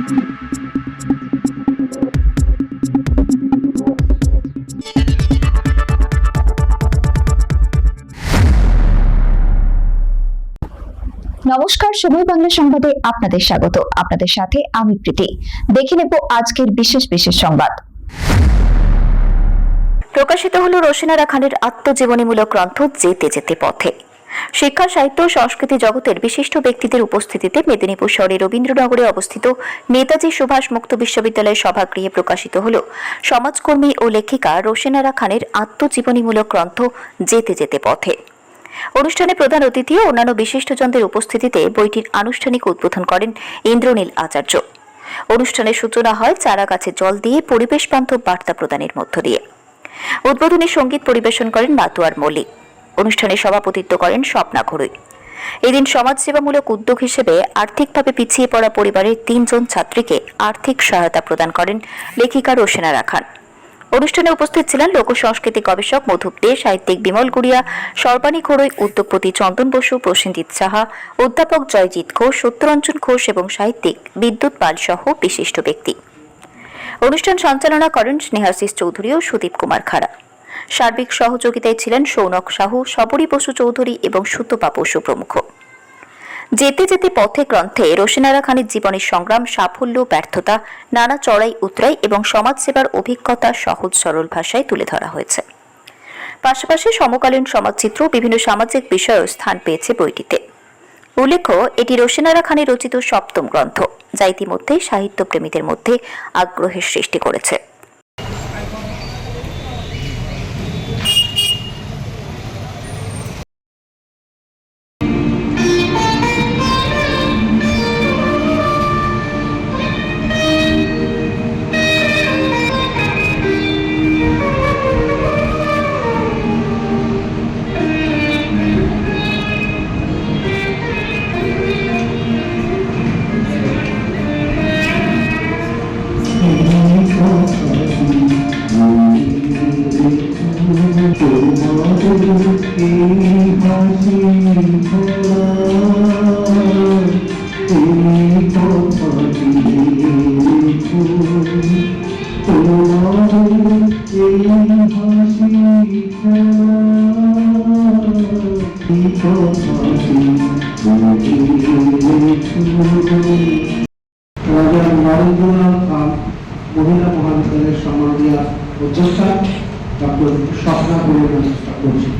নমস্কার, সময় বাংলা সংবাদে আপনাদের স্বাগত। আপনাদের সাথে আমি প্রীতি। দেখে নেব আজকের বিশেষ সংবাদ। প্রকাশিত হলো রোশনারা খানের আত্মজীবনীমূলক গ্রন্থ যেতে যেতে পথে। শিক্ষা, সাহিত্য, সংস্কৃতি জগতের বিশিষ্ট ব্যক্তিদের উপস্থিতিতে মেদিনীপুর শহরের রবীন্দ্রনগরে অবস্থিত নেতাজি সুভাষ মুক্ত বিশ্ববিদ্যালয়ের সভাগৃহে প্রকাশিত হল সমাজকর্মী ও লেখিকা রোশনারা খানের আত্মজীবনীমূলক গ্রন্থ যেতে যেতে পথে। অনুষ্ঠানে প্রধান অতিথি ও অন্যান্য বিশিষ্টজনদের উপস্থিতিতে বইটির আনুষ্ঠানিক উদ্বোধন করেন ইন্দ্রনীল আচার্য। অনুষ্ঠানের সূচনা হয় চারা গাছে জল দিয়ে পরিবেশ বান্ধব বার্তা প্রদানের মধ্য দিয়ে। উদ্বোধনী সঙ্গীত পরিবেশন করেন মাতুয়ার মল্লিক। অনুষ্ঠানে সভাপতিত্ব করেন স্বপ্না ঘরুই। এদিন সমাজসেবামূলক উদ্যোগ হিসেবে আর্থিকভাবে পিছিয়ে পড়া পরিবারের ৩ জন ছাত্রীকে আর্থিক সহায়তা প্রদান করেন লেখিকা রোশনারা খান। অনুষ্ঠানে উপস্থিত ছিলেন লোক সংস্কৃতি গবেষক মধুপ দে, সাহিত্যিক বিমল গুড়িয়া, সর্বাণী ঘোড়ই, উদ্যোগপতি চন্দন বসু, প্রসেনজিৎ সাহা, অধ্যাপক জয়জিৎ ঘোষ, সত্যরঞ্জন ঘোষ এবং সাহিত্যিক বিদ্যুৎ পাল সহ বিশিষ্ট ব্যক্তি। অনুষ্ঠান সঞ্চালনা করেন স্নেহাশিস চৌধুরী ও সুদীপ কুমার খাড়া। সার্বিক সহযোগিতায় ছিলেন সৌনক সাহু, সবরী বসু চৌধুরী এবং সুতপা বসু প্রমুখ। যেতে যেতে পথে গ্রন্থে রোশনারা খানের জীবনের সংগ্রাম, সাফল্য, ব্যর্থতা, নানা চড়াই উতরাই এবং সমাজসেবার অভিজ্ঞতা সহজ সরল ভাষায় তুলে ধরা হয়েছে। পাশাপাশি সমকালীন সমাজচিত্র বিভিন্ন সামাজিক বিষয়েও স্থান পেয়েছে বইটিতে। উল্লেখ্য, এটি রোশনারা খানের রচিত 7ম গ্রন্থ, যা ইতিমধ্যেই সাহিত্যপ্রেমীদের মধ্যে আগ্রহের সৃষ্টি করেছে। মহিলা মহাবিদ্যালয়ের সম্মানীয় অধ্যক্ষা ডক্টর স্বপ্না ঘোড়ই চেষ্টা করছি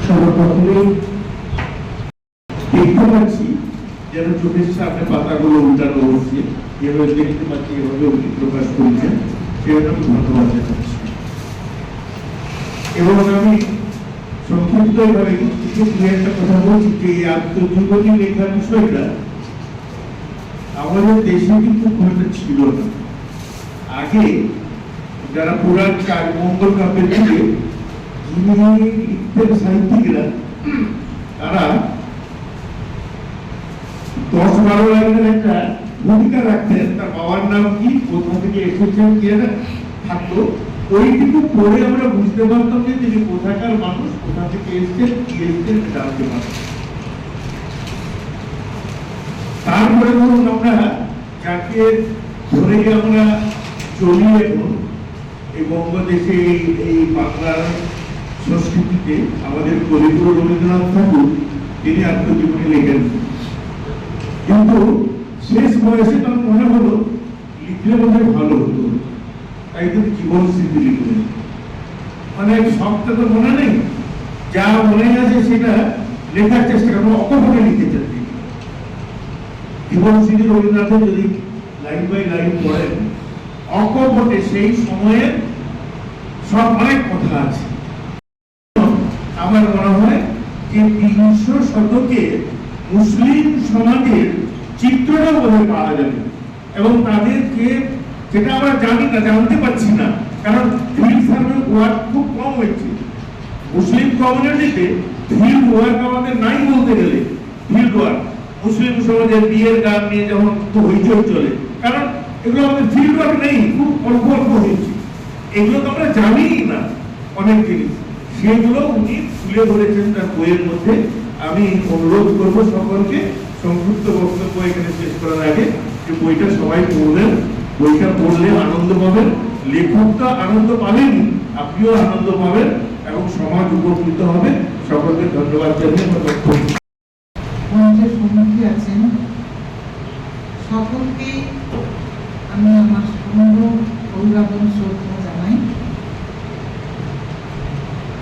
সর্বপ্রথমেই দেখতে পাচ্ছি যেন চোখের সামনে পাতাগুলো উল্টানো হচ্ছে, যেভাবে দেখতে পাচ্ছি এভাবে উনি প্রকাশ করেছেন, সেজন্য আমি ধন্যবাদ জানাচ্ছি। এবং আমি সংক্ষিপ্ত এভাবে দু একটা কথা বলছি যে এই আত্মজীবনী লেখার বিষয়টা আমাদের দেশে কিন্তু খুব একটা ছিল না। আগে যারা পুরাণ মঙ্গল কাব্যের দিকে লিখতেন সাহিত্যিকরা, তারা 10-12 লাইনের একটা ভূমিকা রাখতেন, তার বাবার নাম কি, কোথা থেকে এসেছেন, কে থাকতো, ওইটুকু পড়ে আমরা বুঝতে পারতাম যে তিনি কোথাকার মানুষ, কোথা থেকে এসছেন, কি এসছেন জানতে পারতাম। তারপরে ধরুন আমরা যাকে ধরে আমরা চলি এখন এই বঙ্গদেশে, এই বাংলার সংস্কৃতিতে আমাদের কবিগুরু রবীন্দ্রনাথ ঠাকুর তিনি আত্মজীবনী লেখেন, কিন্তু শেষ বয়সে তার মনে হলো লিখলে বোধহয় ভালো হতো, তাই তিনি জীবন স্মৃতি লিখলেন। মানে সবটা তো মনে নেই, যা মনে আছে সেটা লেখার চেষ্টা করবো, অকপটে লিখতে চান। জীবন স্মৃতি রবীন্দ্রনাথের যদি লাইন বাই লাইন পড়েন, অকপটে সেই সময়ের সব অনেক কথা আছে। আমার মনে হয় যে বিংশ শতকে মুসলিম সমাজের চিত্রটা বোধহয় পাওয়া যাবে, এবং তাদেরকে যেটা আমরা জানি না, জানতে পারছি না, কারণ ফিল্ড সার্ভে ওয়ার্ক খুব কম হচ্ছে মুসলিম কমিউনিটিতে। ফিল্ড ওয়ার্ক আমাদের নাই বলতে গেলে, ফিল্ড ওয়ার্ক মুসলিম সমাজের বিয়ের গান নিয়ে যেমন খুব হইচই চলে, কারণ এগুলো আমাদের ফিল্ড ওয়ার্ক নেই, খুব অল্প অল্প হয়েছে, এগুলো তো আমরা জানিই না অনেক জিনিস, সেগুলো উনি তুলে ধরেছেন তার বইয়ের মধ্যে। আমি অনুরোধ করবো সকলকে সংক্ষিপ্ত বক্তব্য এখানে শেষ করার আগে যে বইটা সবাই পড়বেন, বইটা পড়লে আনন্দ পাবেন, লেখকটা আনন্দ পাবেন, আপনিও আনন্দ পাবেন এবং সমাজ উপকৃত হবে। সকলকে ধন্যবাদ জানিয়ে আমার বক্তব্য। মঞ্চের সম্মুখে আছেন সকলকে আমি আমার সমগ্র অভিবাদন শ্রদ্ধা জানাই।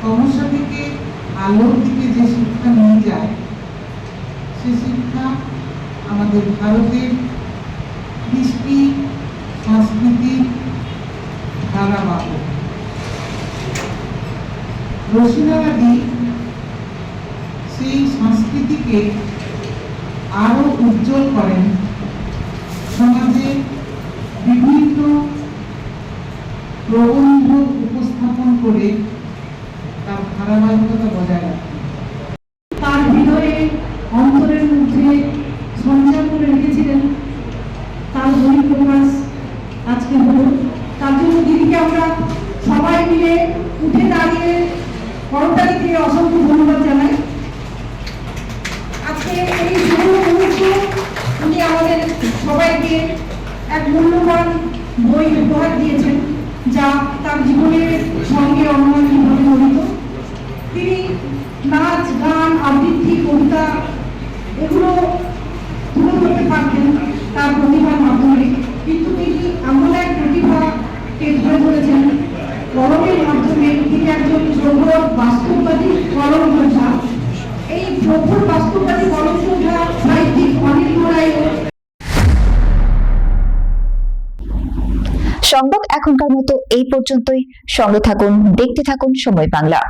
সমস্যা থেকে আলোর দিকে যে শিক্ষা নিয়ে যায়, সে শিক্ষা আমাদের ভারতের কৃষ্টি সংস্কৃতির ধারাবাহ। রশিদাবাদী সেই সংস্কৃতিকে আরো উজ্জ্বল করেন, সমাজে বিভিন্ন প্রবন্ধ উপস্থাপন করে তার ধারাবাহিকতা বজায় রাখেন। তার হৃদয়ে অন্তরের মধ্যে সঞ্চার করে রেখেছিলেন, তার বহিঃপ্রকাশ আজকে হলো। তার জন্য দিদিকে আমরা সবাই মিলে উঠে দাঁড়িয়ে করতালি দিয়ে অসংখ্য ধন্যবাদ জানাই। আজকে এই শুভ মুহূর্তে উনি আমাদের সবাইকে এক মূল্যবান বই উপহার দিয়েছেন, যা তার জীবনের সঙ্গে অনন্যভাবে জড়িত। তিনি নাচ, গান, আবৃত্তি, কবিতা এগুলো তুলে ধরতে পারতেন তার প্রতিভার মাধ্যমে, কিন্তু তিনি এমন এক প্রতিভাকে ধরে ধরেছেন কলমের মাধ্যমে। তিনি একজন প্রবল বাস্তববাদী কলম যোদ্ধা। এই প্রবল বাস্তববাদী কলম যোদ্ধা সাহিত্যিক অনিল গোড়াই। সংবাদ এখনকার মতো এই পর্যন্তই। সঙ্গে থাকুন, দেখতে থাকুন সময় বাংলা।